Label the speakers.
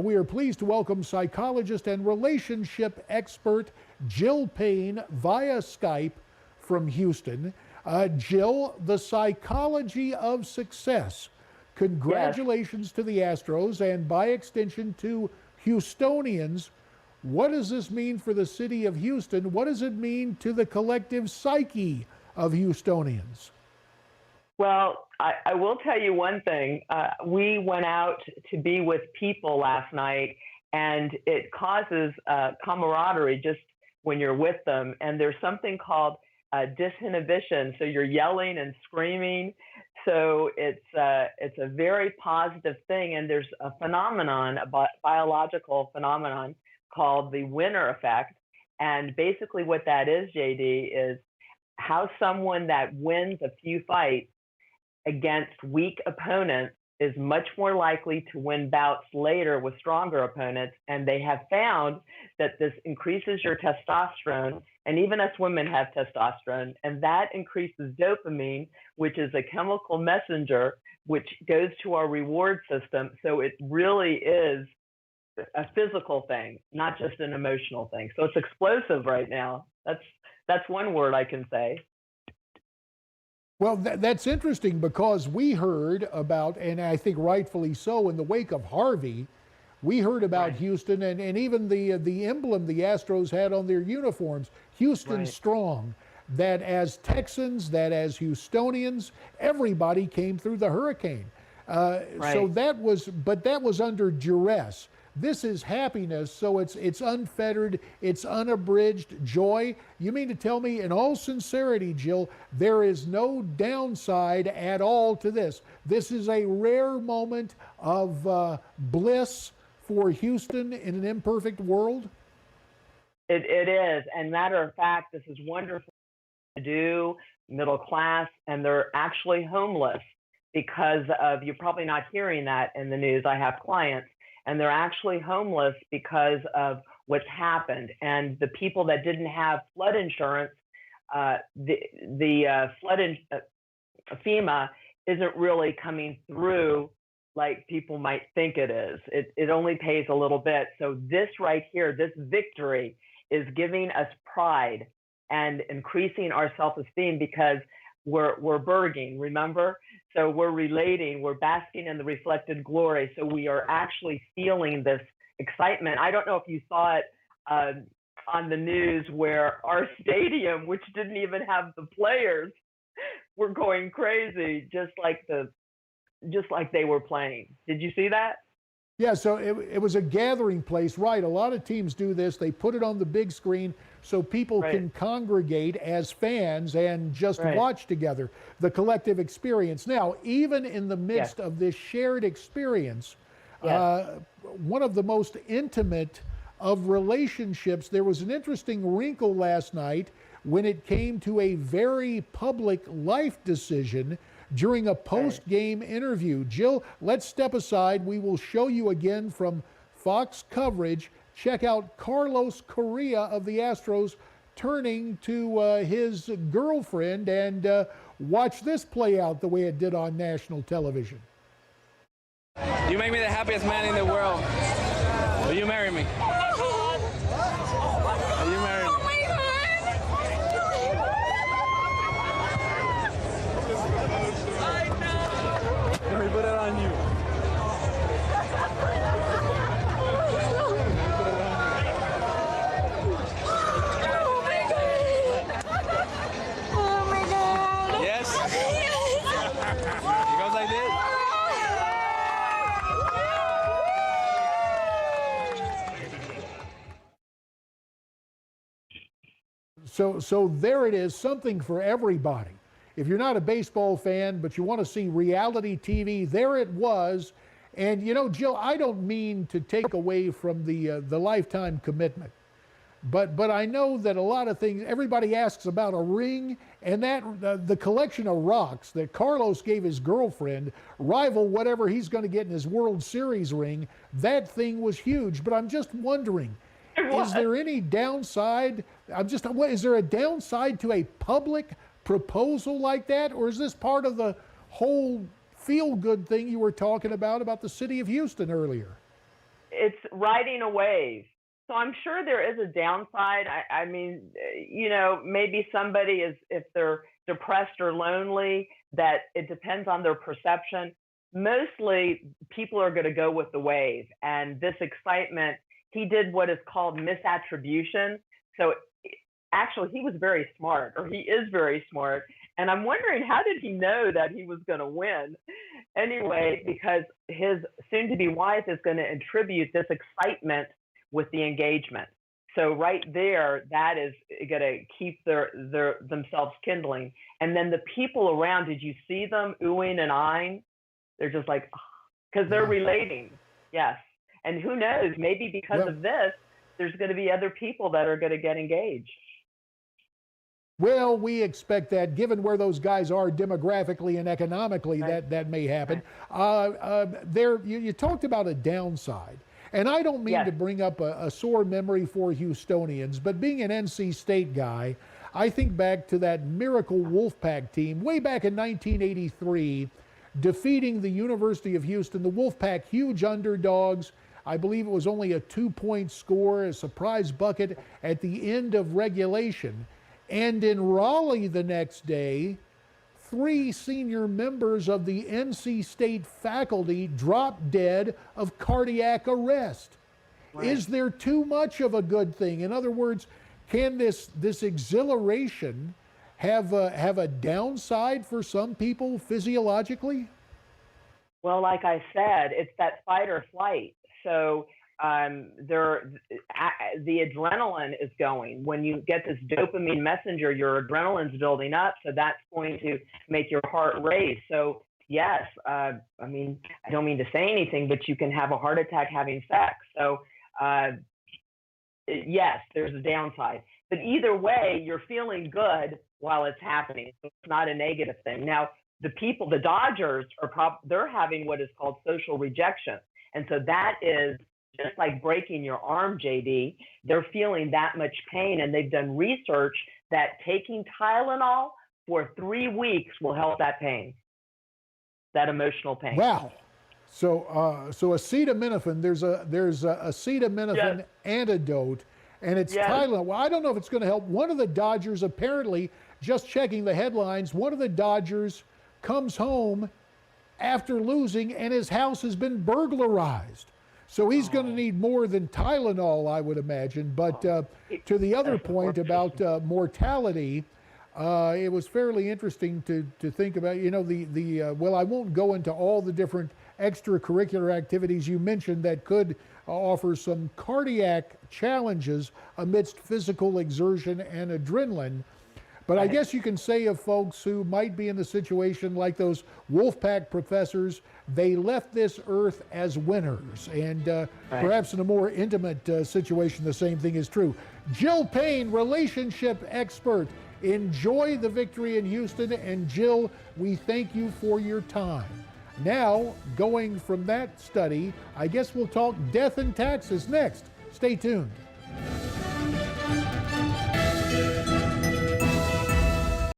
Speaker 1: We are pleased to welcome psychologist and relationship expert Jill Payne via Skype from Houston. Jill, the psychology of success. Congratulations to the Astros and by extension to Houstonians. What does this mean for the city of Houston? What does it mean to the collective psyche of Houstonians?
Speaker 2: Well, I will tell you one thing. We went out to be with people last night, and it causes camaraderie just when you're with them. And there's something called disinhibition. So you're yelling and screaming. So it's a very positive thing. And there's a phenomenon, a biological phenomenon called the winner effect. And basically what that is, JD, is how someone that wins a few fights against weak opponents is much more likely to win bouts later with stronger opponents. And they have found that this increases your testosterone, and even us women have testosterone, and that increases dopamine, which is a chemical messenger which goes to our reward system. So it really is a physical thing, not just an emotional thing. So it's explosive right now. That's one word I can say.
Speaker 1: Well, that's interesting because we heard about, and I think rightfully so, in the wake of Harvey, we heard about Houston and even the emblem the Astros had on their uniforms, Houston Strong, that as Texans, that as Houstonians, everybody came through the hurricane. So that was under duress. This is happiness, so it's unfettered, it's unabridged joy. You mean to tell me, in all sincerity, Jill, there is no downside at all to this? This is a rare moment of bliss for Houston in an imperfect world?
Speaker 2: It is, and matter of fact, this is wonderful to do, middle class, and they're actually homeless because of, you're probably not hearing that in the news. I have clients, and they're actually homeless because of what's happened. And the people that didn't have flood insurance, FEMA isn't really coming through like people might think it is. It only pays a little bit. So this right here, this victory is giving us pride and increasing our self-esteem because we're berging, remember? So we're relating, we're basking in the reflected glory. So we are actually feeling this excitement. I don't know if you saw it on the news where our stadium, which didn't even have the players, were going crazy, just like they were playing. Did you see that?
Speaker 1: Yeah, so it was a gathering place, right? A lot of teams do this. They put it on the big screen so people can congregate as fans and just watch together, the collective experience. Now, even in the midst of this shared experience, one of the most intimate of relationships, there was an interesting wrinkle last night when it came to a very public life decision during a post-game interview. Jill, let's step aside. We will show you again from Fox coverage. Check out Carlos Correa of the Astros turning to his girlfriend, and watch this play out the way it did on national television.
Speaker 3: You make me the happiest man in the world. Will you marry me? Will you marry me? Let me put it on you.
Speaker 4: Oh my God! Oh my God!
Speaker 3: Yes? It goes like this?
Speaker 1: So there it is, something for everybody. If you're not a baseball fan, but you want to see reality TV, there it was. And you know, Jill, I don't mean to take away from the lifetime commitment, but I know that a lot of things, everybody asks about a ring, and that the collection of rocks that Carlos gave his girlfriend rival whatever he's going to get in his World Series ring. That thing was huge. But I'm just wondering, is there any downside? Is there a downside to a public proposal like that, or is this part of the whole feel-good thing you were talking about the city of Houston earlier?
Speaker 2: it's riding a wave. So I'm sure there is a downside. I mean, maybe somebody is, if they're depressed or lonely, that it depends on their perception. Mostly people are going to go with the wave. And this excitement, he did what is called misattribution. So actually, he was very smart, or he is very smart. And I'm wondering, how did he know that he was going to win? Anyway, because his soon-to-be wife is going to attribute this excitement with the engagement. So right there, that is going to keep themselves kindling. And then the people around, did you see them oohing and eyeing? They're just like, because they're relating. Yes. And who knows, maybe because of this, there's going to be other people that are going to get engaged.
Speaker 1: Well, we expect that, given where those guys are demographically and economically, that may happen. You talked about a downside, and I don't mean to bring up a sore memory for Houstonians, but being an NC State guy, I think back to that miracle Wolfpack team way back in 1983, defeating the University of Houston. The Wolfpack, huge underdogs. I believe it was only a 2-point score, a surprise bucket at the end of regulation. And in Raleigh the next day, 3 senior members of the NC State faculty dropped dead of cardiac arrest. Right. Is there too much of a good thing? In other words, can this exhilaration have a downside for some people physiologically?
Speaker 2: Well, like I said, it's that fight or flight. So the adrenaline is going. When you get this dopamine messenger, your adrenaline's building up, so that's going to make your heart race. So yes, I mean, I don't mean to say anything, but you can have a heart attack having sex. So yes, there's a downside. But either way, you're feeling good while it's happening. So it's not a negative thing. Now, the Dodgers they're having what is called social rejection. And so that is just like breaking your arm, JD. They're feeling that much pain, and they've done research that taking Tylenol for 3 weeks will help that pain, that emotional pain.
Speaker 1: Wow. So acetaminophen, there's a acetaminophen antidote, and it's Tylenol. Well, I don't know if it's going to help. One of the Dodgers, apparently, just checking the headlines, one of the Dodgers comes home after losing, and his house has been burglarized. So he's going to need more than Tylenol, I would imagine. But to the other point about mortality, it was fairly interesting to think about, well, I won't go into all the different extracurricular activities you mentioned that could offer some cardiac challenges amidst physical exertion and adrenaline. But I guess you can say of folks who might be in the situation like those Wolfpack professors, they left this earth as winners. And perhaps in a more intimate situation, the same thing is true. Jill Payne, relationship expert. Enjoy the victory in Houston. And Jill, we thank you for your time. Now, going from that study, I guess we'll talk death and taxes next. Stay tuned.